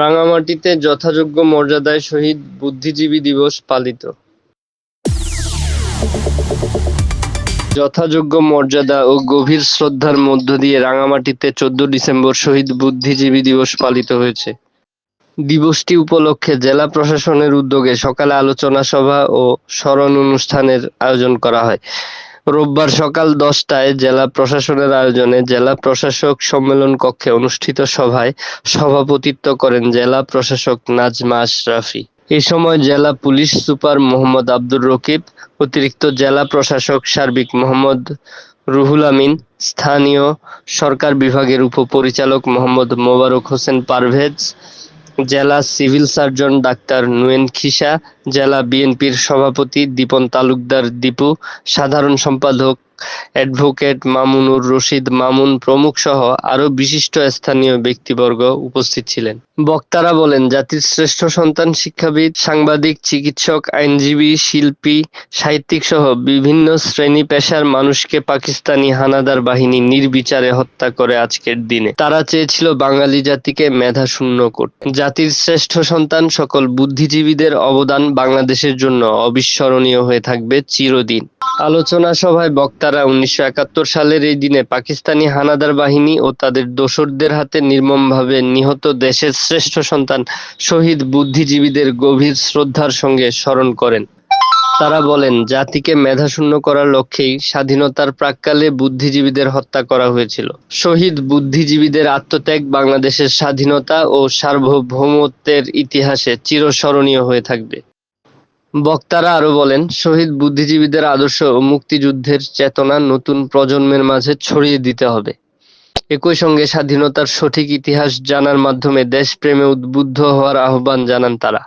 রাঙামাটিতে যথাযোগ্য মর্যাদায় শহীদ বুদ্ধিজীবী দিবস পালিত। যথাযোগ্য মর্যাদা ও গভীর শ্রদ্ধার মধ্য দিয়ে রাঙামাটিতে 14 ডিসেম্বর শহীদ বুদ্ধিজীবী দিবস পালিত হয়েছে। দিবসটি উপলক্ষে জেলা প্রশাসনের উদ্যোগে সকালে আলোচনা সভা ও স্মরণ অনুষ্ঠানের আয়োজন করা হয়। রোববার সকাল 10টায় জেলা প্রশাসনের আয়োজনে জেলা প্রশাসক সম্মেলন কক্ষে অনুষ্ঠিত সভায় সভাপতিত্ব করেন জেলা প্রশাসক নাজমা আশরাফি। এ সময় জেলা পুলিশ সুপার মোহাম্মদ আব্দুর রকিব, অতিরিক্ত জেলা প্রশাসক সার্বিক মোহাম্মদ রুহুল আমিন, স্থানীয় সরকার বিভাগের উপপরিচালক মোহাম্মদ মোবারক হোসেন পারভেজ, জেলা civil surgeon doctor Nuyen Khisa, জেলা বিএনপির সভাপতি দীপন তালুকদার দীপু, সাধারণ সম্পাদক অ্যাডভোকেট মামুনুর রশিদ মামুন প্রমুখ সহ আরও বিশিষ্ট স্থানীয় ব্যক্তিবর্গ উপস্থিত ছিলেন। বক্তারা বলেন, জাতির শ্রেষ্ঠ সন্তান শিক্ষাবিদ, সাংবাদিক, চিকিৎসক, আইনজীবী, শিল্পী, সাহিত্যিক সহ বিভিন্ন শ্রেণী পেশার মানুষকে পাকিস্তানি হানাদার বাহিনী নির্বিচারে হত্যা করে আজকের দিনে। তারা চেয়েছিল বাঙালি জাতিকে মেধাশূন্য করতে। জাতির শ্রেষ্ঠ সন্তান সকল বুদ্ধিজীবীদের অবদান বাংলাদেশের জন্য অবিস্মরণীয় হয়ে থাকবে চিরদিন। আলোচনা সভায় বক্তারা 1971 সালের এই দিনে পাকিস্তানি হানাদার বাহিনী ও তাদের দোসরদের হাতে নির্মমভাবে নিহত দেশের শ্রেষ্ঠ সন্তান শহীদ বুদ্ধিজীবীদের গভীর শ্রদ্ধার সঙ্গে স্মরণ করেন। তারা বলেন, জাতিকে মেধাশূন্য করার লক্ষ্যেই স্বাধীনতার প্রাক্কালে বুদ্ধিজীবীদের হত্যা করা হয়েছিল। শহীদ বুদ্ধিজীবীদের আত্মত্যাগ বাংলাদেশের স্বাধীনতা ও সার্বভৌমত্বের ইতিহাসে চিরস্মরণীয় হয়ে থাকবে। বক্তারা আরও বলেন, শহীদ বুদ্ধিজীবীদের আদর্শ ও মুক্তিযুদ্ধের চেতনা নতুন প্রজন্মের মাঝে ছড়িয়ে দিতে হবে। একই সঙ্গে স্বাধীনতার সঠিক ইতিহাস জানার মাধ্যমে দেশপ্রেমে উদ্বুদ্ধ হওয়ার আহ্বান জানান তারা।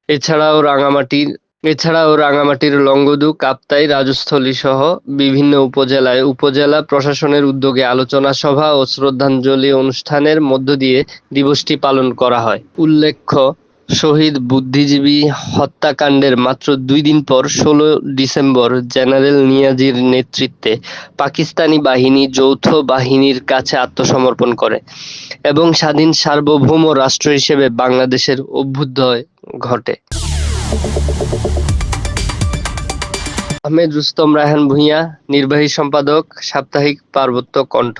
এছাড়াও রাঙামাটির লংগদু, কাপ্তাই, রাজস্থলী সহ বিভিন্ন উপজেলায় উপজেলা প্রশাসনের উদ্যোগে আলোচনা সভা ও শ্রদ্ধাঞ্জলি অনুষ্ঠানের মধ্য দিয়ে দিবসটি পালন করা হয়। উল্লেখ্য, শহীদ বুদ্ধিজীবী হত্যাকাণ্ডের মাত্র 2 দিন পর 16 ডিসেম্বর জেনারেল নিয়াজির নেতৃত্বে পাকিস্তানি বাহিনী যৌথ বাহিনীর কাছে আত্মসমর্পণ করে এবং স্বাধীন সার্বভৌম রাষ্ট্র হিসেবে বাংলাদেশের অভ্যুদয় ঘটে। আহমেদ রুস্তম রায়হান ভূঁইয়া, নির্বাহী সম্পাদক, সাপ্তাহিক পার্বত্য কণ্ঠ।